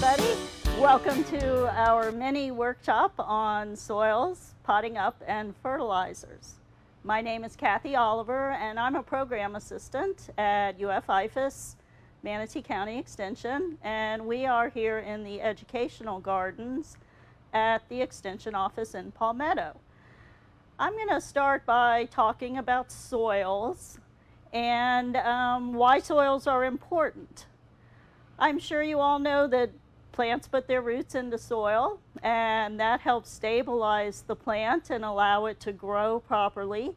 everybody. Welcome to our mini workshop on soils, potting up, and fertilizers. My name is Kathy Oliver, and I'm a program assistant at IFAS, Manatee County Extension, and we are here in the educational gardens at the Extension office in Palmetto. I'm going to start by talking about soils and why soils are important. I'm sure you all know that plants put their roots into soil, and that helps stabilize the plant and allow it to grow properly.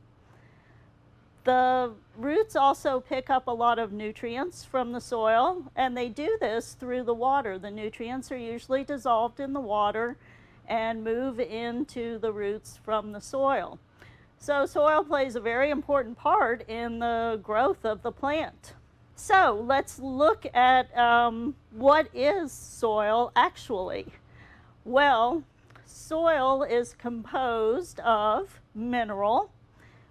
The roots also pick up a lot of nutrients from the soil, and they do this through the water. The nutrients are usually dissolved in the water and move into the roots from the soil. So soil plays a very important part in the growth of the plant. So let's look at what is soil actually. Well, soil is composed of mineral,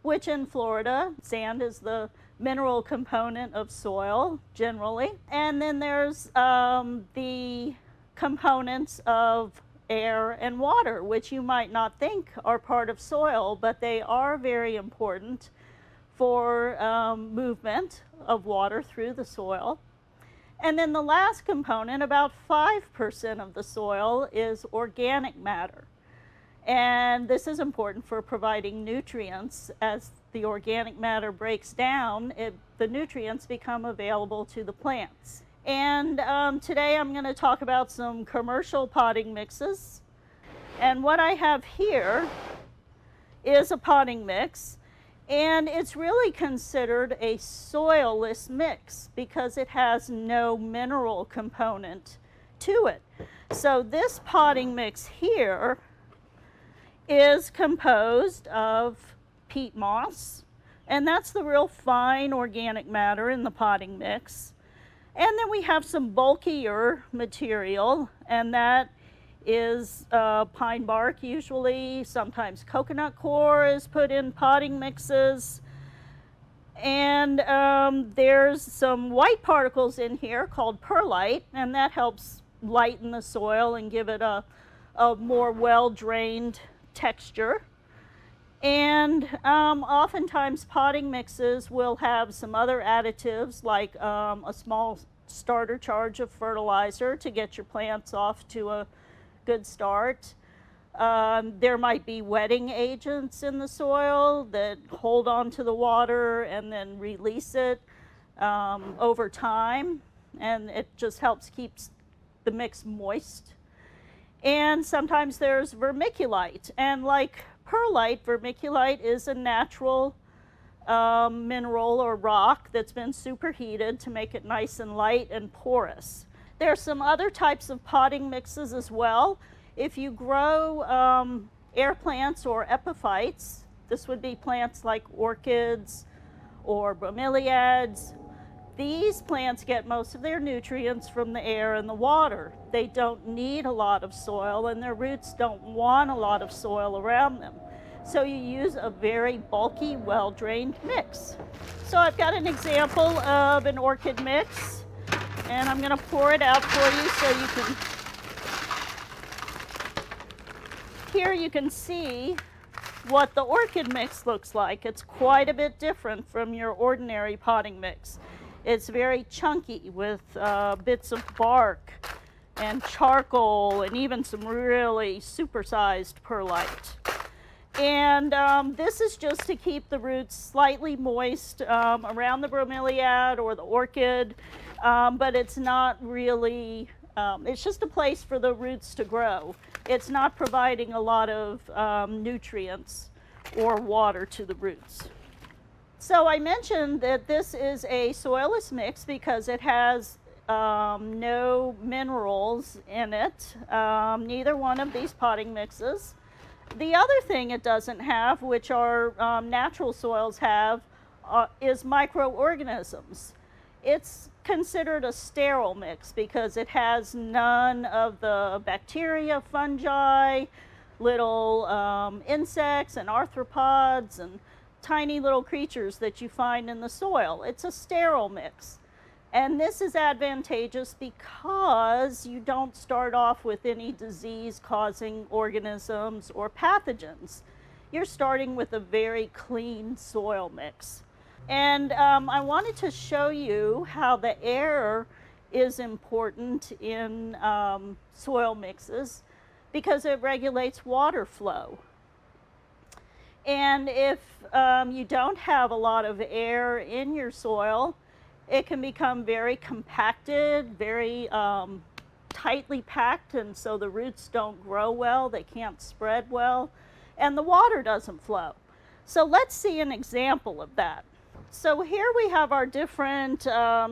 which in Florida, sand is the mineral component of soil generally. And then there's the components of air and water, which you might not think are part of soil, but they are very important for movement of water through the soil. And then the last component, about 5% of the soil, is organic matter. And this is important for providing nutrients. As the organic matter breaks down, the nutrients become available to the plants. And today I'm going to talk about some commercial potting mixes. And what I have here is a potting mix. And it's really considered a soilless mix because it has no mineral component to it. So this potting mix here is composed of peat moss, and that's the real fine organic matter in the potting mix. And then we have some bulkier material, and that is pine bark usually. Sometimes coconut coir is put in potting mixes. And there's some white particles in here called perlite, and that helps lighten the soil and give it a more well-drained texture. And oftentimes potting mixes will have some other additives like a small starter charge of fertilizer to get your plants off to a good start. There might be wetting agents in the soil that hold on to the water and then release it over time, and it just helps keep the mix moist. And sometimes there's vermiculite, and like perlite, vermiculite is a natural mineral or rock that's been superheated to make it nice and light and porous. There are some other types of potting mixes as well. If you grow air plants or epiphytes, this would be plants like orchids or bromeliads. These plants get most of their nutrients from the air and the water. They don't need a lot of soil, and their roots don't want a lot of soil around them. So you use a very bulky, well-drained mix. So I've got an example of an orchid mix, and I'm going to pour it out for you so you can... Here you can see what the orchid mix looks like. It's quite a bit different from your ordinary potting mix. It's very chunky with bits of bark and charcoal and even some really supersized perlite. And this is just to keep the roots slightly moist around the bromeliad or the orchid, but it's not really, it's just a place for the roots to grow. It's not providing a lot of nutrients or water to the roots. So I mentioned that this is a soilless mix because it has no minerals in it, neither one of these potting mixes. The other thing it doesn't have, which our natural soils have, is microorganisms. It's considered a sterile mix because it has none of the bacteria, fungi, little insects and arthropods and tiny little creatures that you find in the soil. It's a sterile mix. And this is advantageous because you don't start off with any disease-causing organisms or pathogens. You're starting with a very clean soil mix. And I wanted to show you how the air is important in soil mixes because it regulates water flow. And if you don't have a lot of air in your soil, it can become very compacted, very tightly packed, and so the roots don't grow well, they can't spread well, and the water doesn't flow. So let's see an example of that. So here we have our different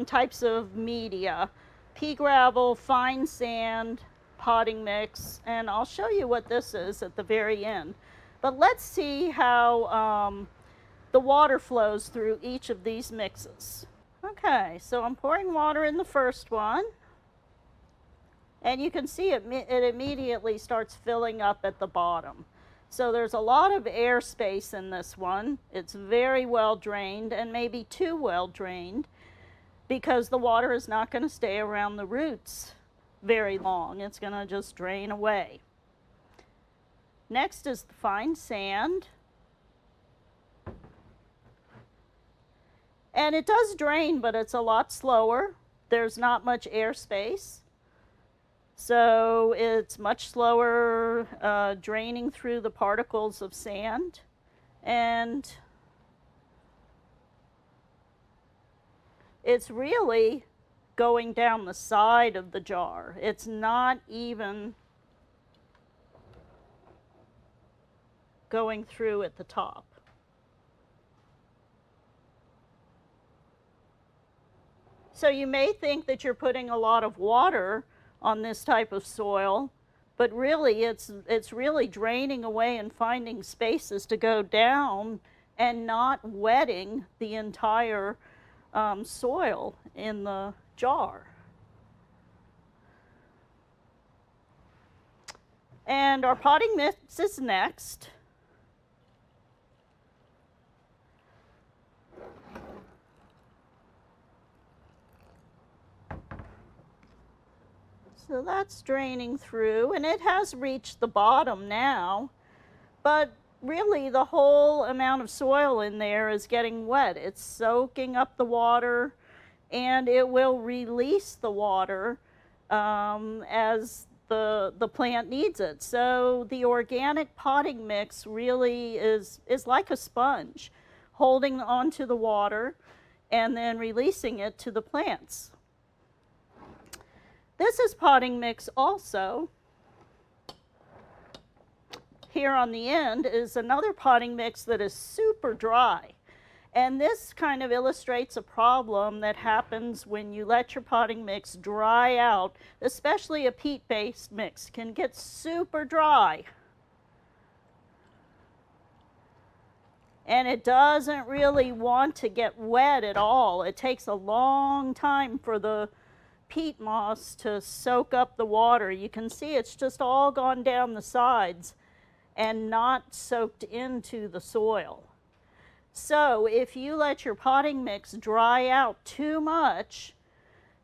types of media: pea gravel, fine sand, potting mix, and I'll show you what this is at the very end. But let's see how the water flows through each of these mixes. Okay, so I'm pouring water in the first one, and you can see it immediately starts filling up at the bottom. So there's a lot of air space in this one. It's very well drained, and maybe too well drained, because the water is not going to stay around the roots very long. It's going to just drain away. Next is the fine sand. And it does drain, but it's a lot slower. There's not much air space. So it's much slower draining through the particles of sand. And it's really going down the side of the jar. It's not even going through at the top. So you may think that you're putting a lot of water on this type of soil, but really it's really draining away and finding spaces to go down and not wetting the entire soil in the jar. And our potting mix is next. So that's draining through, and it has reached the bottom now, but really the whole amount of soil in there is getting wet. It's soaking up the water, and it will release the water as the plant needs it. So the organic potting mix really is like a sponge, holding onto the water and then releasing it to the plants. This is potting mix also. Here on the end is another potting mix that is super dry. And this kind of illustrates a problem that happens when you let your potting mix dry out, especially a peat-based mix can get super dry. And it doesn't really want to get wet at all. It takes a long time for the peat moss to soak up the water. You can see it's just all gone down the sides and not soaked into the soil. So if you let your potting mix dry out too much,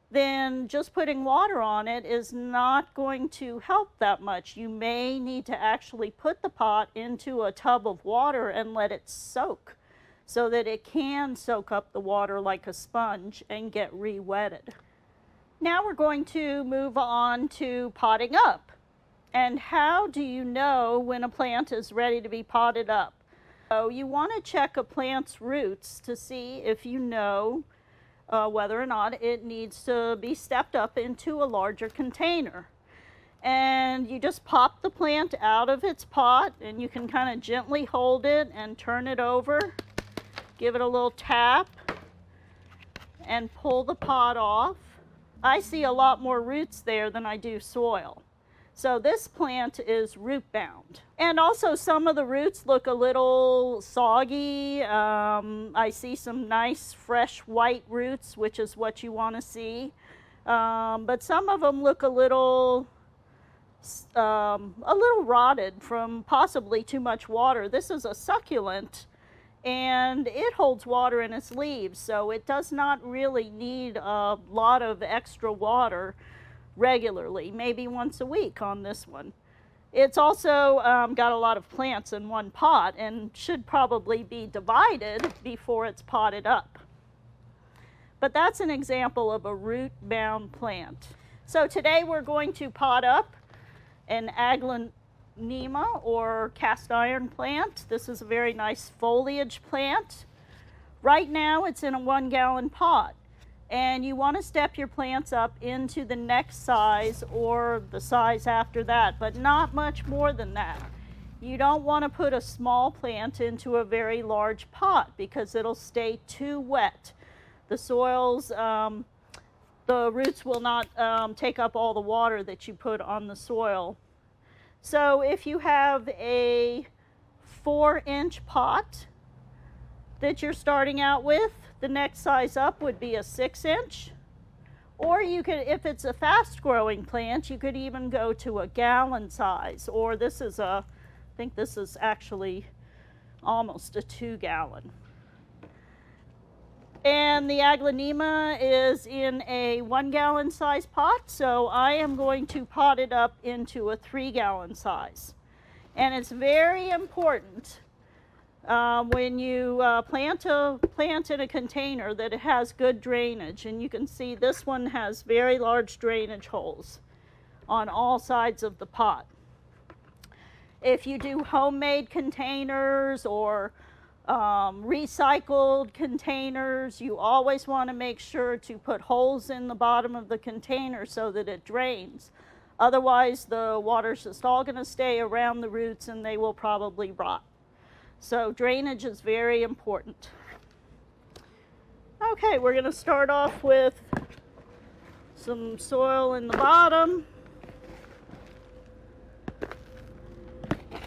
then just putting water on it is not going to help that much. You may need to actually put the pot into a tub of water and let it soak so that it can soak up the water like a sponge and get re-wetted. Now we're going to move on to potting up. And how do you know when a plant is ready to be potted up? So you want to check a plant's roots to see if you know whether or not it needs to be stepped up into a larger container. And you just pop the plant out of its pot, and you can kind of gently hold it and turn it over, give it a little tap, and pull the pot off. I see a lot more roots there than I do soil. So this plant is root bound. And also some of the roots look a little soggy. I see some nice fresh white roots, which is what you want to see. But some of them look a little rotted from possibly too much water. This is a succulent, and it holds water in its leaves, so it does not really need a lot of extra water regularly, maybe once a week on this one. It's also got a lot of plants in one pot and should probably be divided before it's potted up. But that's an example of a root-bound plant. So today we're going to pot up an Aglaonema or cast iron plant. This is a very nice foliage plant. Right now it's in a 1-gallon pot, and you want to step your plants up into the next size or the size after that, but not much more than that. You don't want to put a small plant into a very large pot because it'll stay too wet. The soils, the roots will not take up all the water that you put on the soil. So if you have a 4-inch pot that you're starting out with, the next size up would be a 6-inch. Or you could, if it's a fast-growing plant, you could even go to a gallon size. Or this is I think this is actually almost a 2-gallon. And the Aglaonema is in a 1-gallon size pot, so I am going to pot it up into a 3-gallon size. And it's very important when you plant a plant in a container that it has good drainage. And you can see this one has very large drainage holes on all sides of the pot. If you do homemade containers or recycled containers, you always want to make sure to put holes in the bottom of the container so that it drains. Otherwise, the water's just all going to stay around the roots and they will probably rot. So drainage is very important. Okay, we're going to start off with some soil in the bottom.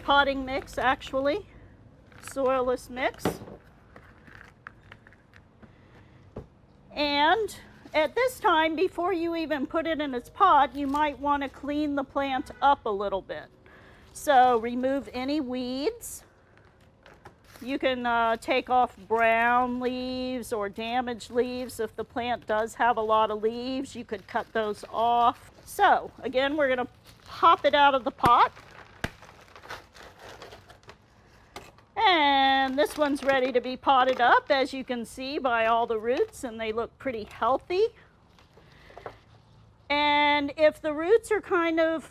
Potting mix, actually. Soilless mix. And at this time, before you even put it in its pot, you might want to clean the plant up a little bit. So remove any weeds. You can take off brown leaves or damaged leaves. If the plant does have a lot of leaves, you could cut those off. So again, we're going to pop it out of the pot. And this one's ready to be potted up, as you can see by all the roots, and they look pretty healthy. And if the roots are kind of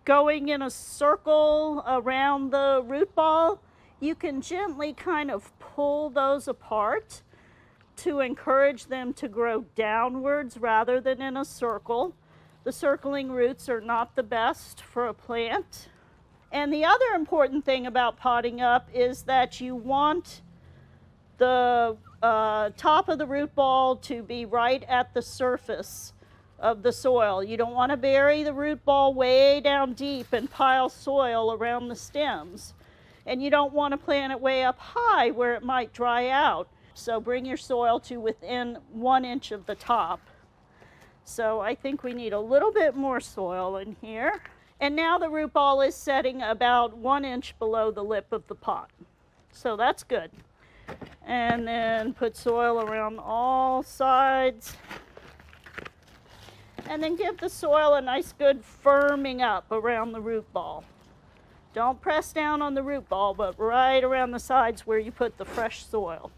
going in a circle around the root ball, you can gently kind of pull those apart to encourage them to grow downwards rather than in a circle. The circling roots are not the best for a plant. And the other important thing about potting up is that you want the top of the root ball to be right at the surface of the soil. You don't want to bury the root ball way down deep and pile soil around the stems. And you don't want to plant it way up high where it might dry out. So bring your soil to within 1 inch of the top. So I think we need a little bit more soil in here. And now the root ball is setting about 1 inch below the lip of the pot. So that's good. And then put soil around all sides. And then give the soil a nice good firming up around the root ball. Don't press down on the root ball, but right around the sides where you put the fresh soil.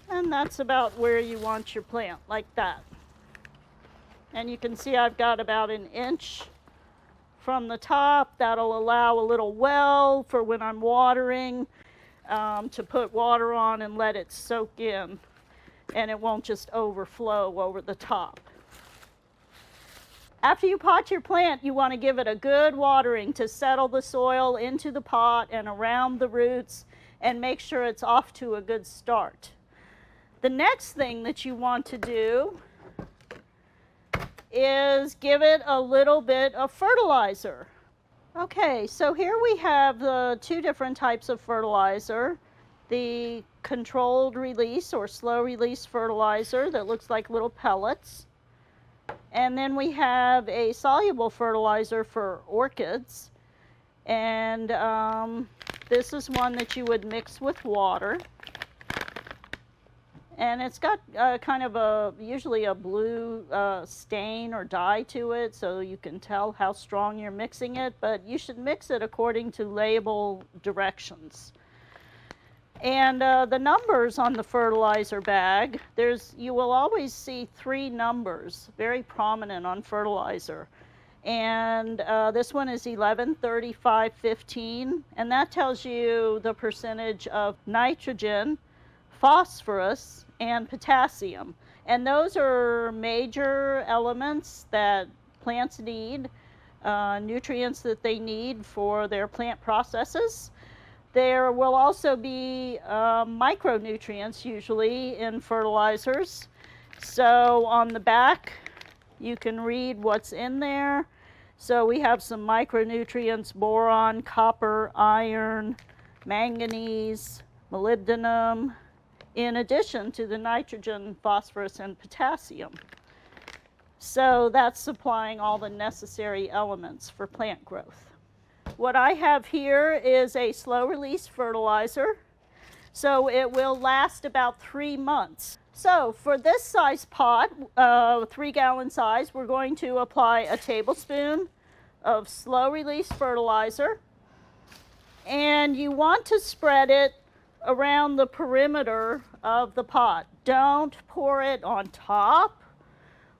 And that's about where you want your plant, like that. And you can see I've got about 1 inch from the top. That'll allow a little well for when I'm watering to put water on and let it soak in, and it won't just overflow over the top. After you pot your plant, you want to give it a good watering to settle the soil into the pot and around the roots and make sure it's off to a good start. The next thing that you want to do is give it a little bit of fertilizer. Okay, so here we have the 2 different types of fertilizer. The controlled release or slow release fertilizer that looks like little pellets. And then we have a soluble fertilizer for orchids. And This is one that you would mix with water. And it's got kind of usually a blue stain or dye to it, so you can tell how strong you're mixing it, but you should mix it according to label directions. And the numbers on the fertilizer bag, you will always see 3 numbers, very prominent on fertilizer. And this one is 11-35-15, and that tells you the percentage of nitrogen, phosphorus, and potassium. And those are major elements that plants need, nutrients that they need for their plant processes. There will also be micronutrients usually in fertilizers. So on the back, you can read what's in there. So we have some micronutrients: boron, copper, iron, manganese, molybdenum, in addition to the nitrogen, phosphorus, and potassium. So that's supplying all the necessary elements for plant growth. What I have here is a slow-release fertilizer. So it will last about 3 months. So for this size pot, 3-gallon size, we're going to apply a tablespoon of slow-release fertilizer. And you want to spread it around the perimeter of the pot. Don't pour it on top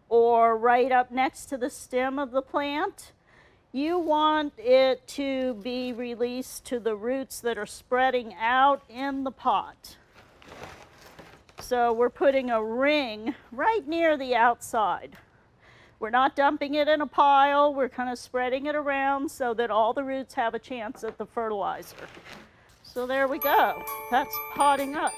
or right up next to the stem of the plant. You want it to be released to the roots that are spreading out in the pot. So we're putting a ring right near the outside. We're not dumping it in a pile, we're kind of spreading it around so that all the roots have a chance at the fertilizer. So there we go. That's potting up.